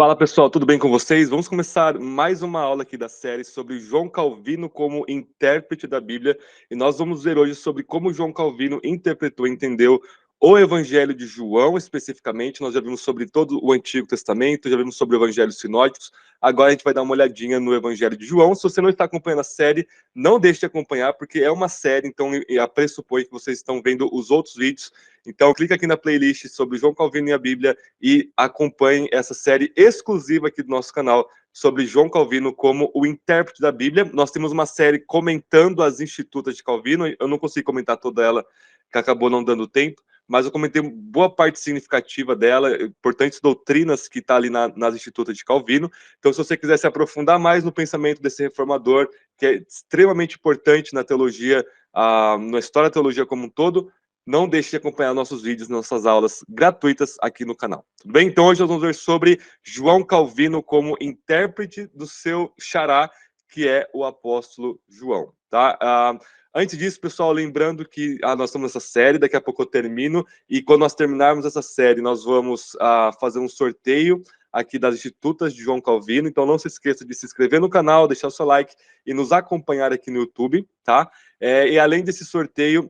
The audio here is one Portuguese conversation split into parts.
Fala pessoal, tudo bem com vocês? Vamos começar mais uma aula aqui da série sobre João Calvino como intérprete da Bíblia, e nós vamos ver hoje sobre como João Calvino interpretou e entendeu o Evangelho de João especificamente. Nós já vimos sobre todo o Antigo Testamento, já vimos sobre Evangelhos sinóticos. Agora a gente vai dar uma olhadinha no Evangelho de João. Se você não está acompanhando a série, não deixe de acompanhar, porque é uma série, então a pressupõe que vocês estão vendo os outros vídeos. Então clica aqui na playlist sobre João Calvino e a Bíblia e acompanhem essa série exclusiva aqui do nosso canal sobre João Calvino como o intérprete da Bíblia. Nós temos uma série comentando as Institutas de Calvino. Eu não consegui comentar toda ela, que acabou não dando tempo, mas eu comentei boa parte significativa dela, importantes doutrinas que está ali nas Institutas de Calvino. Então, se você quiser se aprofundar mais no pensamento desse reformador, que é extremamente importante na teologia, na história da teologia como um todo, não deixe de acompanhar nossos vídeos, nossas aulas gratuitas aqui no canal. Tudo bem? Então hoje nós vamos ver sobre João Calvino como intérprete do seu xará, que é o apóstolo João. Tá? Antes disso, pessoal, lembrando que nós estamos nessa série, daqui a pouco eu termino, e quando nós terminarmos essa série, nós vamos fazer um sorteio aqui das Institutas de João Calvino. Então não se esqueça de se inscrever no canal, deixar o seu like e nos acompanhar aqui no YouTube, tá? E além desse sorteio,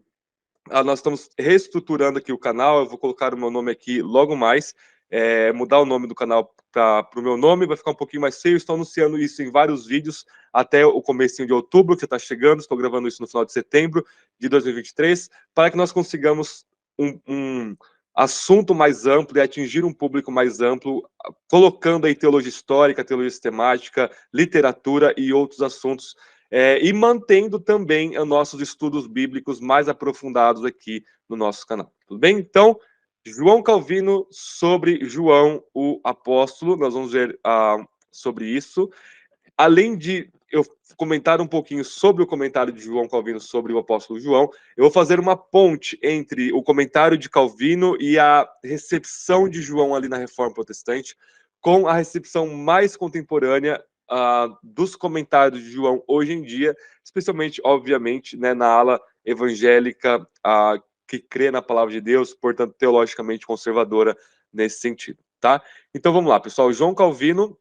nós estamos reestruturando aqui o canal. Eu vou colocar o meu nome aqui logo mais, mudar o nome do canal para o meu nome, vai ficar um pouquinho mais feio. Estou anunciando isso em vários vídeos até o comecinho de outubro, que está chegando. Estou gravando isso no final de setembro de 2023, para que nós consigamos um assunto mais amplo e atingir um público mais amplo, colocando aí teologia histórica, teologia sistemática, literatura e outros assuntos, e mantendo também os nossos estudos bíblicos mais aprofundados aqui no nosso canal. Tudo bem? Então, João Calvino sobre João, o apóstolo. Nós vamos ver sobre isso. Além de eu comentar um pouquinho sobre o comentário de João Calvino sobre o apóstolo João, eu vou fazer uma ponte entre o comentário de Calvino e a recepção de João ali na Reforma Protestante, com a recepção mais contemporânea dos comentários de João hoje em dia, especialmente, obviamente, né, na ala evangélica que crê na palavra de Deus, portanto, teologicamente conservadora nesse sentido, tá? Então, vamos lá, pessoal. João Calvino,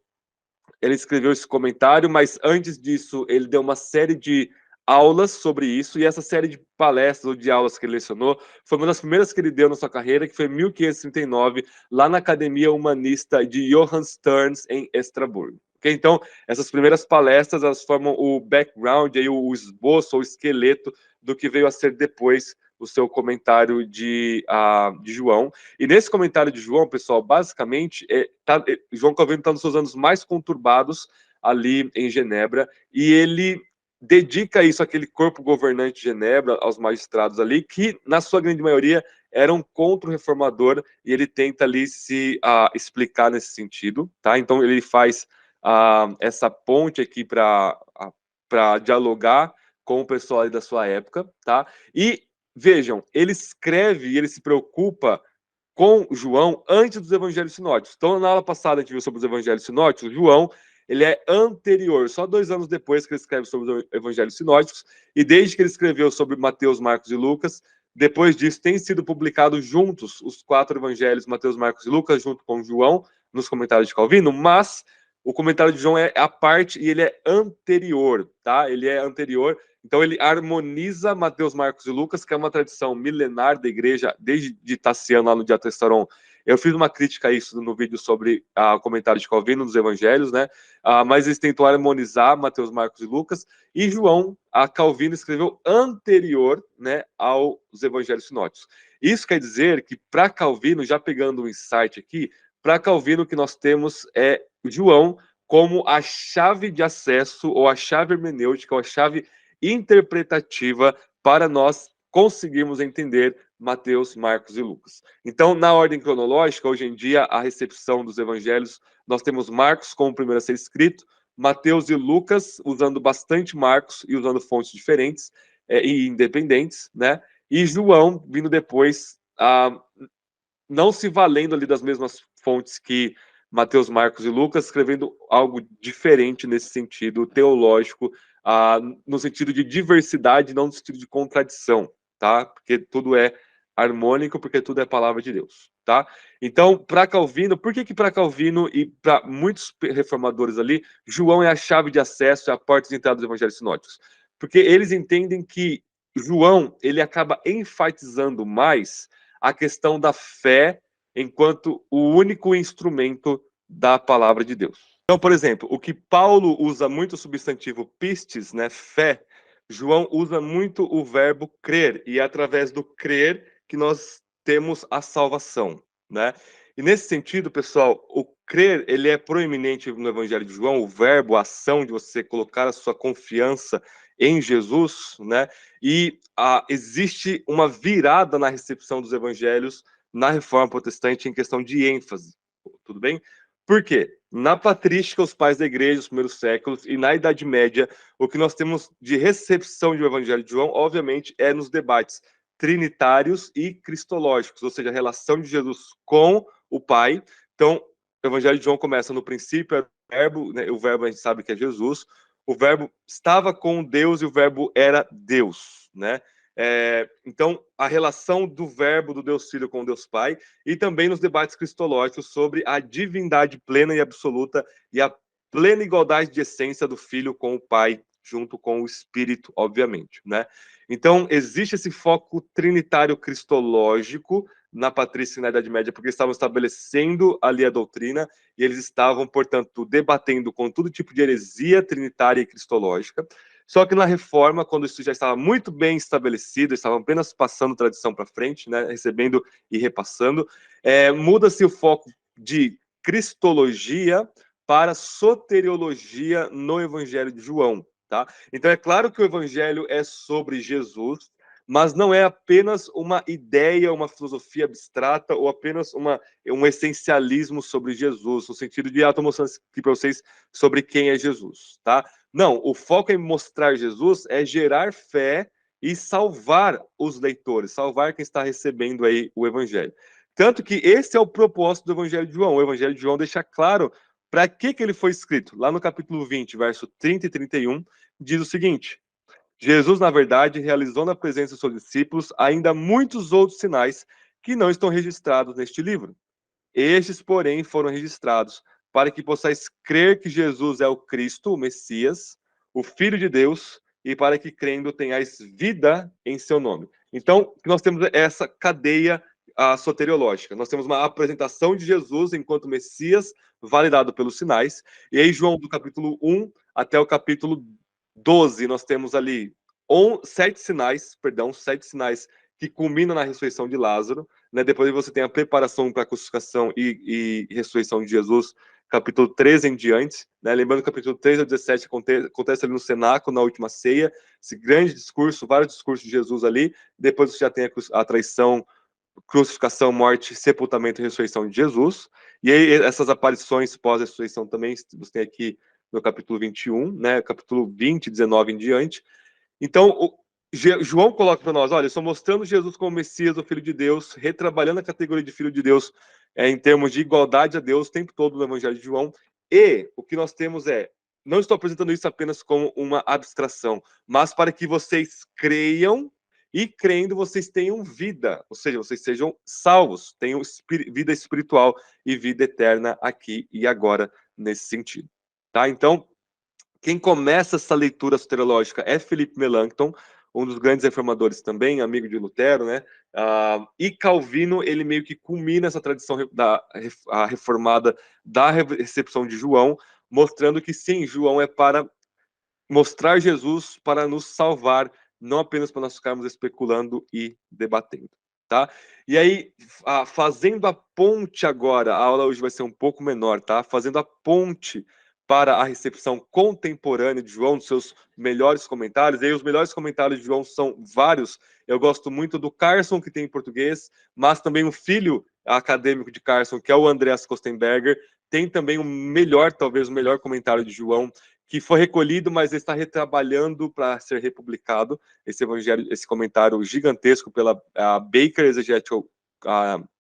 ele escreveu esse comentário, mas antes disso, ele deu uma série de aulas sobre isso, e essa série de palestras ou de aulas que ele lecionou foi uma das primeiras que ele deu na sua carreira, que foi em 1539, lá na Academia Humanista de Johann Stearns, em Estrasburgo. Okay? Então, essas primeiras palestras, elas formam o background, aí, o esboço, o esqueleto do que veio a ser depois o seu comentário de João. E nesse comentário de João, pessoal, basicamente, João Calvino está nos seus anos mais conturbados ali em Genebra, e ele dedica isso àquele corpo governante de Genebra, aos magistrados ali, que, na sua grande maioria, eram contra o reformador, e ele tenta ali se explicar nesse sentido, tá? Então, ele faz essa ponte aqui para dialogar com o pessoal ali da sua época, tá? E vejam, ele escreve e ele se preocupa com João antes dos evangelhos sinóticos. Então, na aula passada a gente viu sobre os evangelhos sinóticos. João, ele é anterior, só 2 anos depois que ele escreve sobre os evangelhos sinóticos, e desde que ele escreveu sobre Mateus, Marcos e Lucas, depois disso tem sido publicado juntos os 4 evangelhos, Mateus, Marcos e Lucas, junto com João, nos comentários de Calvino, mas o comentário de João é a parte, e ele é anterior, tá? Ele é anterior. Então, ele harmoniza Mateus, Marcos e Lucas, que é uma tradição milenar da igreja, desde Tassiano, lá no Diatessaron. Eu fiz uma crítica a isso no vídeo sobre o comentário de Calvino dos evangelhos, né? Mas eles tentam harmonizar Mateus, Marcos e Lucas. E João, Calvino escreveu anterior, né, aos evangelhos sinóticos. Isso quer dizer que, para Calvino, já pegando um insight aqui, para Calvino o que nós temos é João como a chave de acesso, ou a chave hermenêutica, ou a chave interpretativa para nós conseguirmos entender Mateus, Marcos e Lucas. Então, na ordem cronológica, hoje em dia, a recepção dos evangelhos, nós temos Marcos como o primeiro a ser escrito, Mateus e Lucas usando bastante Marcos e usando fontes diferentes e independentes, né? E João vindo depois, não se valendo ali das mesmas fontes que Mateus, Marcos e Lucas, escrevendo algo diferente nesse sentido teológico, no sentido de diversidade, não no sentido de contradição, tá? Porque tudo é harmônico, porque tudo é palavra de Deus, tá? Então, para Calvino, por que para Calvino e para muitos reformadores ali, João é a chave de acesso, é a porta de entrada dos evangelhos sinóticos? Porque eles entendem que João, ele acaba enfatizando mais a questão da fé enquanto o único instrumento da palavra de Deus. Então, por exemplo, o que Paulo usa muito o substantivo pistes, né, fé, João usa muito o verbo crer, e é através do crer que nós temos a salvação, né? E nesse sentido, pessoal, o crer, ele é proeminente no Evangelho de João, o verbo, a ação de você colocar a sua confiança em Jesus, né? E existe uma virada na recepção dos evangelhos na Reforma Protestante em questão de ênfase, tudo bem? Por quê? Na patrística, os pais da igreja, os primeiros séculos, e na Idade Média, o que nós temos de recepção do Evangelho de João, obviamente, é nos debates trinitários e cristológicos, ou seja, a relação de Jesus com o Pai. Então, o Evangelho de João começa no princípio, era o verbo, né? O verbo a gente sabe que é Jesus, o verbo estava com Deus e o verbo era Deus, né? Então, a relação do verbo do Deus Filho com o Deus Pai, e também nos debates cristológicos sobre a divindade plena e absoluta e a plena igualdade de essência do Filho com o Pai, junto com o Espírito, obviamente, né? Então, existe esse foco trinitário cristológico na patrícia e na Idade Média, porque eles estavam estabelecendo ali a doutrina, e eles estavam, portanto, debatendo com todo tipo de heresia trinitária e cristológica. Só que na Reforma, quando isso já estava muito bem estabelecido, estavam apenas passando tradição para frente, né, recebendo e repassando, muda-se o foco de cristologia para soteriologia no Evangelho de João, tá? Então é claro que o Evangelho é sobre Jesus, mas não é apenas uma ideia, uma filosofia abstrata ou apenas um essencialismo sobre Jesus, no sentido de, estou mostrando aqui para vocês sobre quem é Jesus, tá? Não, o foco em mostrar Jesus é gerar fé e salvar os leitores, salvar quem está recebendo aí o Evangelho. Tanto que esse é o propósito do Evangelho de João. O Evangelho de João deixa claro para que ele foi escrito. Lá no capítulo 20, verso 30 e 31, diz o seguinte: Jesus, na verdade, realizou na presença dos seus discípulos ainda muitos outros sinais que não estão registrados neste livro. Estes, porém, foram registrados para que possais crer que Jesus é o Cristo, o Messias, o Filho de Deus, e para que crendo tenhais vida em seu nome. Então, nós temos essa cadeia soteriológica. Nós temos uma apresentação de Jesus enquanto Messias, validado pelos sinais. E aí, João, do capítulo 1 até o capítulo 12, nós temos ali sete sinais que culminam na ressurreição de Lázaro, né? Depois você tem a preparação para a crucificação e ressurreição de Jesus, capítulo 13 em diante, né? Lembrando que o capítulo 3 ao 17 acontece ali no cenáculo, na última ceia, esse grande discurso, vários discursos de Jesus ali. Depois você já tem a traição, crucificação, morte, sepultamento e ressurreição de Jesus. E aí essas aparições pós-ressurreição também você tem aqui no capítulo 21, né? Capítulo 20, 19 em diante. Então, João coloca para nós, olha, eu estou mostrando Jesus como Messias, o Filho de Deus, retrabalhando a categoria de Filho de Deus em termos de igualdade a Deus o tempo todo no Evangelho de João. E o que nós temos não estou apresentando isso apenas como uma abstração, mas para que vocês creiam e crendo vocês tenham vida, ou seja, vocês sejam salvos, tenham vida espiritual e vida eterna aqui e agora nesse sentido. Tá? Então, quem começa essa leitura soteriológica é Philippe Melanchthon, um dos grandes reformadores também, amigo de Lutero, né? E Calvino, ele meio que culmina essa tradição reformada da recepção de João, mostrando que sim, João é para mostrar Jesus para nos salvar, não apenas para nós ficarmos especulando e debatendo, tá? E aí, fazendo a ponte agora, a aula hoje vai ser um pouco menor, tá? Fazendo a ponte para a recepção contemporânea de João, dos seus melhores comentários. E aí, os melhores comentários de João são vários. Eu gosto muito do Carson, que tem em português, mas também o filho acadêmico de Carson, que é o Andreas Kostenberger, tem também o melhor, talvez o melhor comentário de João, que foi recolhido, mas está retrabalhando para ser republicado, esse evangelho, esse comentário gigantesco pela Baker Exegetical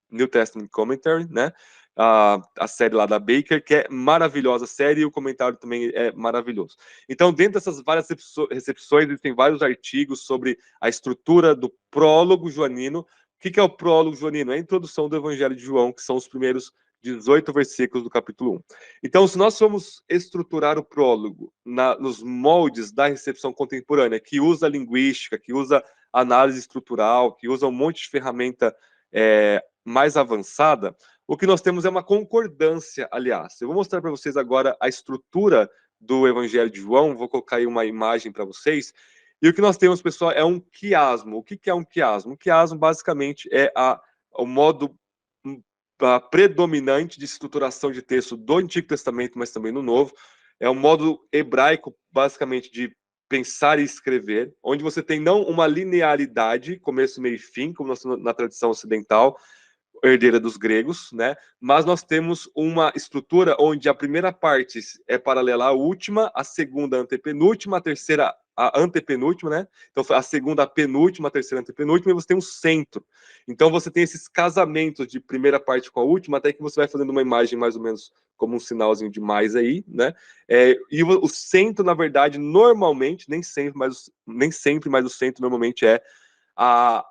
New Testament Commentary, né? A série lá da Baker, que é maravilhosa a série, e o comentário também é maravilhoso. Então, dentro dessas várias recepções, existem vários artigos sobre a estrutura do prólogo joanino, que é o prólogo joanino? É a introdução do Evangelho de João, que são os primeiros 18 versículos do capítulo 1. Então, se nós formos estruturar o prólogo nos moldes da recepção contemporânea, que usa linguística, que usa análise estrutural, que usa um monte de ferramenta mais avançada, o que nós temos é uma concordância, aliás. Eu vou mostrar para vocês agora a estrutura do Evangelho de João, vou colocar aí uma imagem para vocês. E o que nós temos, pessoal, é um quiasmo. O que é um quiasmo? Um quiasmo, basicamente, é o modo predominante de estruturação de texto do Antigo Testamento, mas também no Novo. É um modo hebraico, basicamente, de pensar e escrever, onde você tem não uma linearidade, começo, meio e fim, como na tradição ocidental, herdeira dos gregos, né? Mas nós temos uma estrutura onde a primeira parte é paralela à última, a segunda a antepenúltima, a terceira a antepenúltima, né? Então a segunda a penúltima, a terceira a antepenúltima, e você tem um centro. Então você tem esses casamentos de primeira parte com a última, até que você vai fazendo uma imagem mais ou menos como um sinalzinho de mais aí, né? E o centro, na verdade, normalmente, nem sempre, mas o centro normalmente é a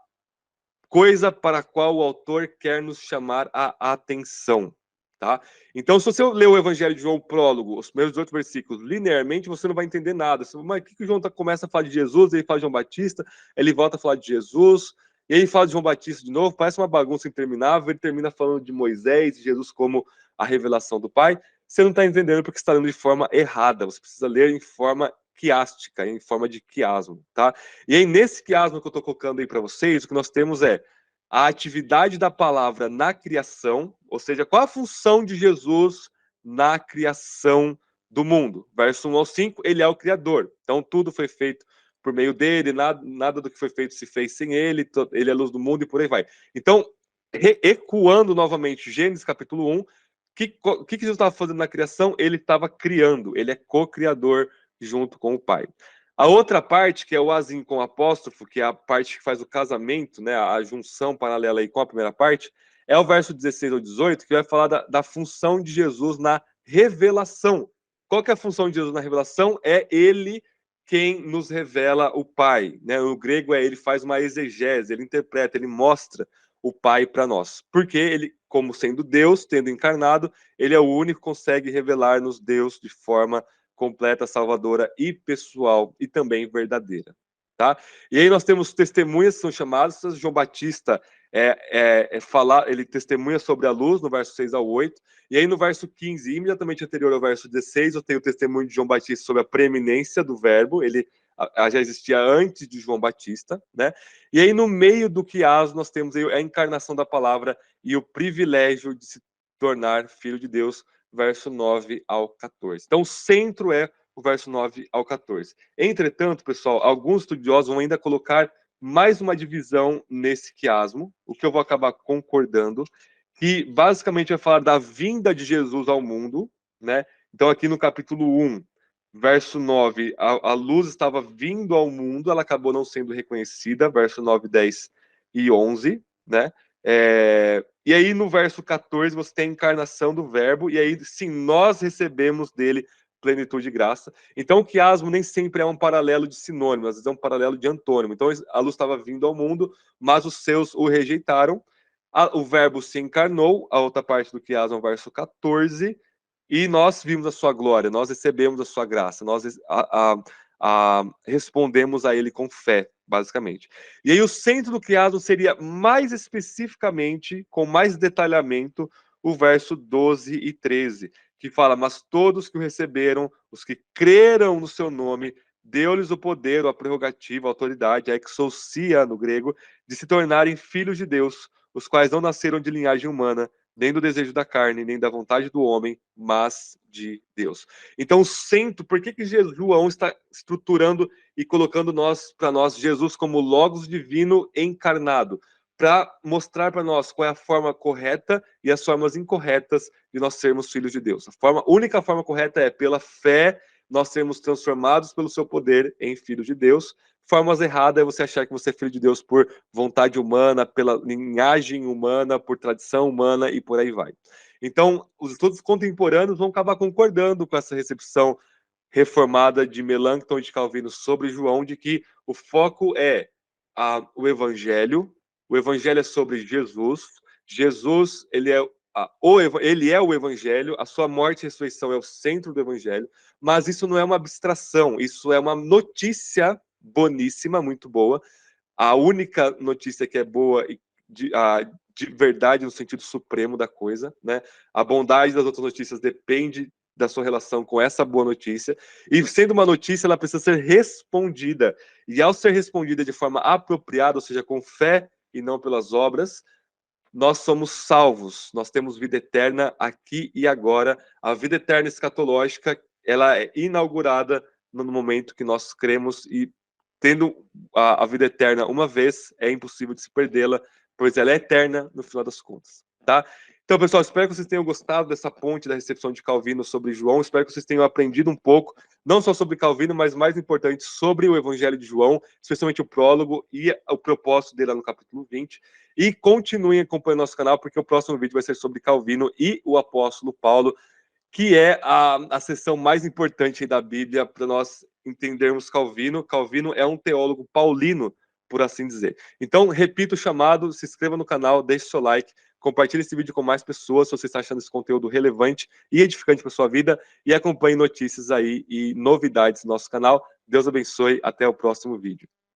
coisa para a qual o autor quer nos chamar a atenção, tá? Então, se você ler o Evangelho de João, o prólogo, os primeiros 18 versículos, linearmente, você não vai entender nada. Mas o que o João começa a falar de Jesus, ele fala de João Batista, ele volta a falar de Jesus, e ele fala de João Batista de novo, parece uma bagunça interminável, ele termina falando de Moisés e Jesus como a revelação do Pai. Você não está entendendo porque você está lendo de forma errada, você precisa ler em forma quiástica, em forma de quiasmo, tá? E aí, nesse quiasmo que eu estou colocando aí para vocês, o que nós temos é a atividade da palavra na criação, ou seja, qual a função de Jesus na criação do mundo. Verso 1 ao 5, ele é o Criador. Então, tudo foi feito por meio dele, nada do que foi feito se fez sem ele, ele é a luz do mundo e por aí vai. Então, ecoando novamente Gênesis capítulo 1, o que Jesus estava fazendo na criação? Ele estava criando, ele é co-criador junto com o Pai. A outra parte, que é o azinho com apóstrofo, que é a parte que faz o casamento, né, a junção paralela aí com a primeira parte, é o verso 16 ao 18, que vai falar da função de Jesus na revelação. Qual que é a função de Jesus na revelação? É ele quem nos revela o Pai. Né? No grego, ele faz uma exegese, ele interpreta, ele mostra o Pai para nós. Porque ele, como sendo Deus, tendo encarnado, ele é o único que consegue revelar-nos Deus de forma completa, salvadora e pessoal e também verdadeira. Tá? E aí nós temos testemunhas que são chamadas. João Batista ele testemunha sobre a luz, no verso 6 ao 8. E aí no verso 15, imediatamente anterior ao verso 16, eu tenho o testemunho de João Batista sobre a preeminência do verbo. Ele já existia antes de João Batista, né? E aí no meio do quiasmo nós temos aí a encarnação da palavra e o privilégio de se tornar filho de Deus, verso 9 ao 14. Então, o centro é o verso 9 ao 14. Entretanto, pessoal, alguns estudiosos vão ainda colocar mais uma divisão nesse quiasmo, o que eu vou acabar concordando, que basicamente vai falar da vinda de Jesus ao mundo, né? Então, aqui no capítulo 1, verso 9, a luz estava vindo ao mundo, ela acabou não sendo reconhecida, verso 9, 10 e 11, né? E aí no verso 14 você tem a encarnação do verbo, e aí sim, nós recebemos dele plenitude de graça. Então o quiasmo nem sempre é um paralelo de sinônimo, às vezes é um paralelo de antônimo. Então a luz estava vindo ao mundo, mas os seus o rejeitaram. O verbo se encarnou, a outra parte do quiasmo é o verso 14, e nós vimos a sua glória, nós recebemos a sua graça, nós respondemos a ele com fé, basicamente. E aí o centro do criado seria mais especificamente, com mais detalhamento, o verso 12 e 13, que fala: mas todos que o receberam, os que creram no seu nome, deu-lhes o poder, a prerrogativa, a autoridade, a exousia no grego, de se tornarem filhos de Deus, os quais não nasceram de linhagem humana, nem do desejo da carne, nem da vontade do homem, mas de Deus. Então, por que João está estruturando e colocando para nós Jesus como Logos divino encarnado? Para mostrar para nós qual é a forma correta e as formas incorretas de nós sermos filhos de Deus. A única forma correta é pela fé nós sermos transformados pelo seu poder em filhos de Deus. Formas erradas é você achar que você é filho de Deus por vontade humana, pela linhagem humana, por tradição humana e por aí vai. Então, os estudos contemporâneos vão acabar concordando com essa recepção reformada de Melanchthon e de Calvino sobre João, de que o foco é o Evangelho, O evangelho é sobre Jesus. Jesus, ele é ele é o evangelho, a sua morte e ressurreição é o centro do evangelho, mas isso não é uma abstração, isso é uma notícia boníssima, muito boa. A única notícia que é boa e de verdade no sentido supremo da coisa, né? A bondade das outras notícias depende da sua relação com essa boa notícia, e sendo uma notícia, ela precisa ser respondida, e ao ser respondida de forma apropriada, ou seja, com fé e não pelas obras, nós somos salvos, nós temos vida eterna aqui e agora. A vida eterna escatológica, ela é inaugurada no momento que nós cremos, e tendo a vida eterna uma vez, é impossível de se perdê-la, pois ela é eterna no final das contas, tá? Então, pessoal, espero que vocês tenham gostado dessa ponte da recepção de Calvino sobre João, espero que vocês tenham aprendido um pouco, não só sobre Calvino, mas mais importante, sobre o Evangelho de João, especialmente o prólogo e o propósito dele lá no capítulo 20. E continuem acompanhando nosso canal, porque o próximo vídeo vai ser sobre Calvino e o apóstolo Paulo, que é a seção mais importante da Bíblia para nós entendermos Calvino. Calvino é um teólogo paulino, por assim dizer. Então, repito o chamado, se inscreva no canal, deixe seu like, compartilhe esse vídeo com mais pessoas, se você está achando esse conteúdo relevante e edificante para sua vida, e acompanhe notícias aí e novidades no nosso canal. Deus abençoe, até o próximo vídeo.